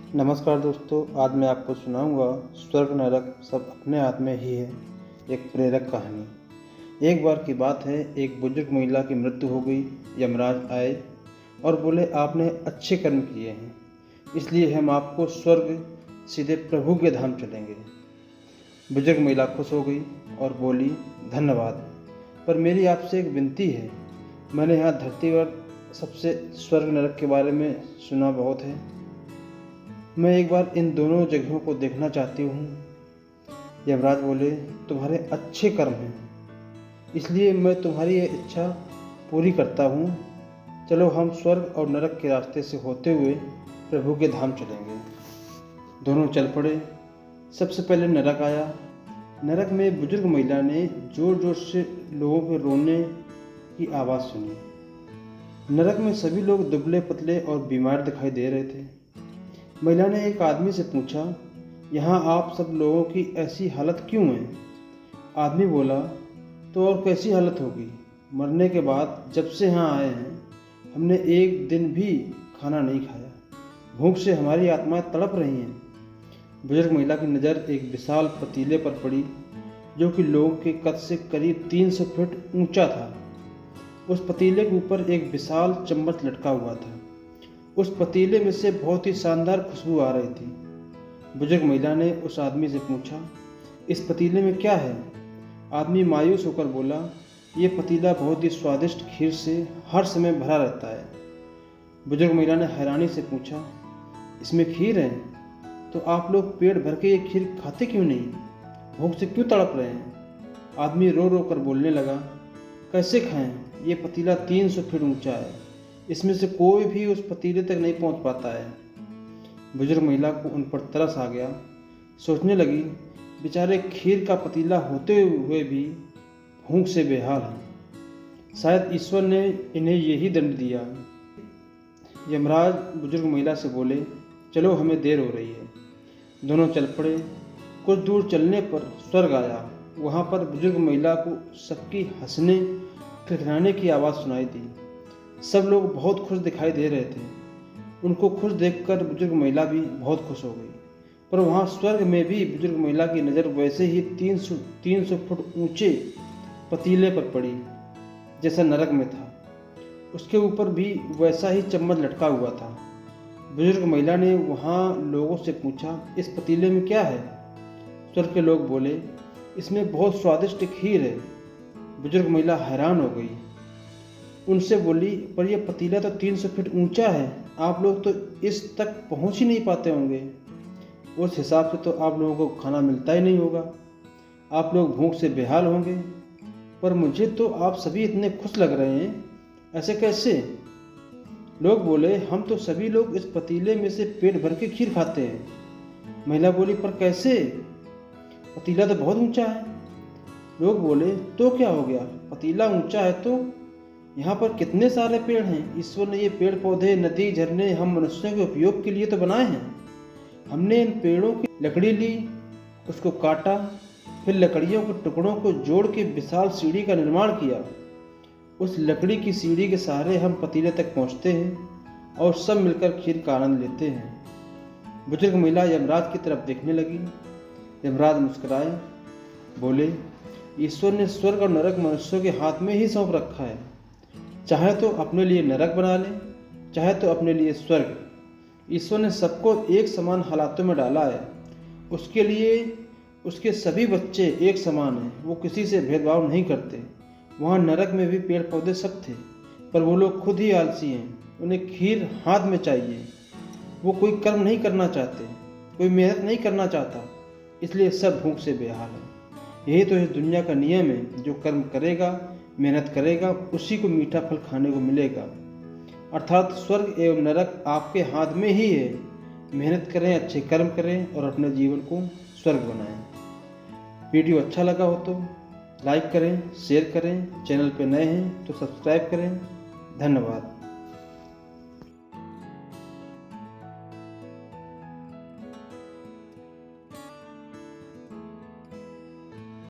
नमस्कार दोस्तों, आज मैं आपको सुनाऊंगा स्वर्ग नरक सब अपने हाथ में ही है, एक प्रेरक कहानी। एक बार की बात है, एक बुजुर्ग महिला की मृत्यु हो गई। यमराज आए और बोले, आपने अच्छे कर्म किए हैं, इसलिए हम आपको स्वर्ग सीधे प्रभु के धाम चलेंगे। बुजुर्ग महिला खुश हो गई और बोली, धन्यवाद, पर मेरी आपसे एक विनती है। मैंने यहाँ धरती पर सबसे स्वर्ग नरक के बारे में सुना बहुत है। मैं एक बार इन दोनों जगहों को देखना चाहती हूँ। यमराज बोले, तुम्हारे अच्छे कर्म हैं, इसलिए मैं तुम्हारी ये इच्छा पूरी करता हूँ। चलो, हम स्वर्ग और नरक के रास्ते से होते हुए प्रभु के धाम चलेंगे। दोनों चल पड़े। सबसे पहले नरक आया। नरक में बुजुर्ग महिला ने जोर जोर से लोगों के रोने की आवाज़ सुनी। नरक में सभी लोग दुबले पतले और बीमार दिखाई दे रहे थे। महिला ने एक आदमी से पूछा, यहाँ आप सब लोगों की ऐसी हालत क्यों है? आदमी बोला, तो और कैसी हालत होगी? मरने के बाद जब से यहाँ आए हैं, हमने एक दिन भी खाना नहीं खाया। भूख से हमारी आत्माएं तड़प रही हैं। बुजुर्ग महिला की नज़र एक विशाल पतीले पर पड़ी, जो कि लोगों के कद से करीब 300 फीट ऊंचा था। उस पतीले के ऊपर एक विशाल चम्मच लटका हुआ था। उस पतीले में से बहुत ही शानदार खुशबू आ रही थी। बुजुर्ग महिला ने उस आदमी से पूछा, इस पतीले में क्या है? आदमी मायूस होकर बोला, ये पतीला बहुत ही स्वादिष्ट खीर से हर समय भरा रहता है। बुजुर्ग महिला ने हैरानी से पूछा, इसमें खीर है? तो आप लोग पेट भर के ये खीर खाते क्यों नहीं? भूख से क्यों तड़प रहे हैं? आदमी रो रो कर बोलने लगा, कैसे खाएं? ये पतीला 300 फीट ऊंचा है, इसमें से कोई भी उस पतीले तक नहीं पहुंच पाता है। बुजुर्ग महिला को उन पर तरस आ गया। सोचने लगी, बेचारे खीर का पतीला होते हुए भी भूख से बेहाल हैं। शायद ईश्वर ने इन्हें यही दंड दिया। यमराज बुजुर्ग महिला से बोले, चलो, हमें देर हो रही है। दोनों चल पड़े। कुछ दूर चलने पर स्वर्ग आया। वहाँ पर बुजुर्ग महिला को सबकी हंसने खिलखिलाने की आवाज़ सुनाई दी। सब लोग बहुत खुश दिखाई दे रहे थे। उनको खुश देखकर बुजुर्ग महिला भी बहुत खुश हो गई। पर वहाँ स्वर्ग में भी बुजुर्ग महिला की नज़र वैसे ही 300 फुट ऊंचे पतीले पर पड़ी जैसा नरक में था। उसके ऊपर भी वैसा ही चम्मच लटका हुआ था। बुजुर्ग महिला ने वहाँ लोगों से पूछा, इस पतीले में क्या है? स्वर्ग के लोग बोले, इसमें बहुत स्वादिष्ट खीर है। बुजुर्ग महिला हैरान हो गई। उनसे बोली, पर यह पतीला तो 300 फीट ऊंचा है, आप लोग तो इस तक पहुंच ही नहीं पाते होंगे। उस हिसाब से तो आप लोगों को खाना मिलता ही नहीं होगा। आप लोग भूख से बेहाल होंगे। पर मुझे तो आप सभी इतने खुश लग रहे हैं, ऐसे कैसे? लोग बोले, हम तो सभी लोग इस पतीले में से पेट भर के खीर खाते हैं। महिला बोली, पर कैसे? पतीला तो बहुत ऊंचा है। लोग बोले, तो क्या हो गया? पतीला ऊंचा है तो यहाँ पर कितने सारे पेड़ हैं। ईश्वर ने ये पेड़ पौधे, नदी, झरने हम मनुष्यों के उपयोग के लिए तो बनाए हैं। हमने इन पेड़ों की लकड़ी ली, उसको काटा, फिर लकड़ियों के टुकड़ों को जोड़ के विशाल सीढ़ी का निर्माण किया। उस लकड़ी की सीढ़ी के सहारे हम पतीले तक पहुँचते हैं और सब मिलकर खीर का आनंद लेते हैं। बुजुर्ग महिला यमराज की तरफ देखने लगी। यमराज मुस्कुराए, बोले, ईश्वर ने स्वर्ग और नरक मनुष्यों के हाथ में ही सौंप रखा है। चाहे तो अपने लिए नरक बना ले, चाहे तो अपने लिए स्वर्ग। ईश्वर ने सबको एक समान हालातों में डाला है। उसके लिए उसके सभी बच्चे एक समान हैं। वो किसी से भेदभाव नहीं करते। वहाँ नरक में भी पेड़ पौधे सब थे, पर वो लोग खुद ही आलसी हैं। उन्हें खीर हाथ में चाहिए। वो कोई कर्म नहीं करना चाहते, कोई मेहनत नहीं करना चाहता, इसलिए सब भूख से बेहाल हैं। यही तो इस दुनिया का नियम है, जो कर्म करेगा, मेहनत करेगा, उसी को मीठा फल खाने को मिलेगा। अर्थात स्वर्ग एवं नरक आपके हाथ में ही है। मेहनत करें, अच्छे कर्म करें और अपने जीवन को स्वर्ग बनाएं। वीडियो अच्छा लगा हो तो लाइक करें, शेयर करें। चैनल पर नए हैं तो सब्सक्राइब करें। धन्यवाद।